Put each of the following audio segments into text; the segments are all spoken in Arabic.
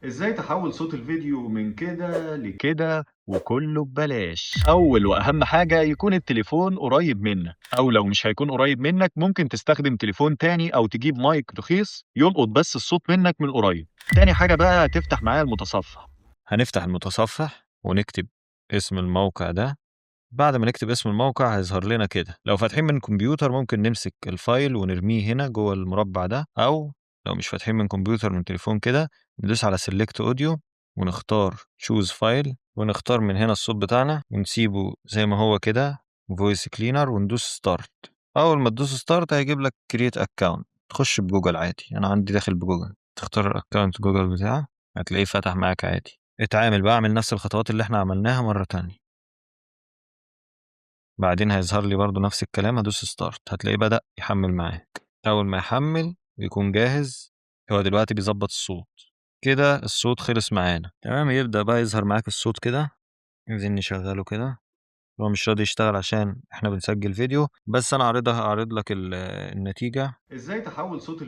ازاي تحول صوت الفيديو من كده لكده وكله ببلاش؟ اول واهم حاجة يكون التليفون قريب منك، او لو مش هيكون قريب منك ممكن تستخدم تليفون تاني او تجيب مايك رخيص يلقط بس الصوت منك من قريب. تاني حاجة بقى تفتح معايا المتصفح. هنفتح المتصفح ونكتب اسم الموقع ده. بعد ما نكتب اسم الموقع هيظهر لنا كده. لو فاتحين من كمبيوتر ممكن نمسك الفايل ونرميه هنا جوه المربع ده، او لو مش فاتحين من كمبيوتر من تليفون كده ندوس على سيلكت اوديو ونختار تشوز فايل ونختار من هنا الصوت بتاعنا ونسيبه زي ما هو كده فويس كلينر وندوس ستارت. اول ما تدوس ستارت هيجيب لك كرييت اكونت، تخش بجوجل عادي، انا عندي داخل بجوجل، تختار الاكونت جوجل بتاعك هتلاقيه فتح معاك عادي. اتعامل بقى، اعمل نفس الخطوات اللي احنا عملناها مرة تانية. بعدين هيظهر لي برضو نفس الكلام، هدوس ستارت هتلاقيه بدأ يحمل معاك. أول ما يحمل ويكون جاهز، هو دلوقتي بيظبط الصوت كده. الصوت خلص معانا تمام، يبدأ بقى يظهر معاك الصوت كده. عايزين نشغله كده. هو مش راضي يشتغل عشان احنا بنسجل فيديو، بس انا هعرض لك النتيجة. ازاي تحول صوت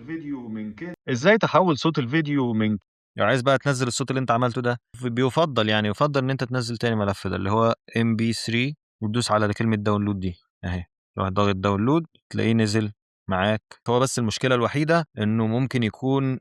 الفيديو من لو عايز بقى تنزل الصوت اللي انت عملته ده، يفضل ان انت تنزل تاني ملف ده اللي هو MP3 وتدوس على كلمة داونلود دي اهي، تروح ضاغط داونلود تلاقيه نزل معاك. هو بس المشكلة الوحيدة انه ممكن يكون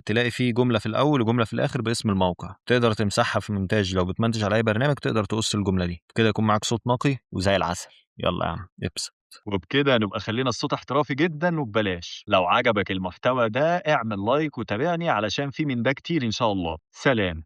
تلاقي فيه جملة في الاول وجملة في الاخر باسم الموقع، تقدر تمسحها في مونتاج. لو بتمنتج على اي برنامج تقدر تقص الجملة دي كده، يكون معاك صوت نقي وزي العسل. يلا يا عم ابسط. وبكده نبقى خلينا الصوت احترافي جدا وببلاش. لو عجبك المحتوى ده اعمل لايك وتابعني علشان في من ده كتير ان شاء الله. سلام.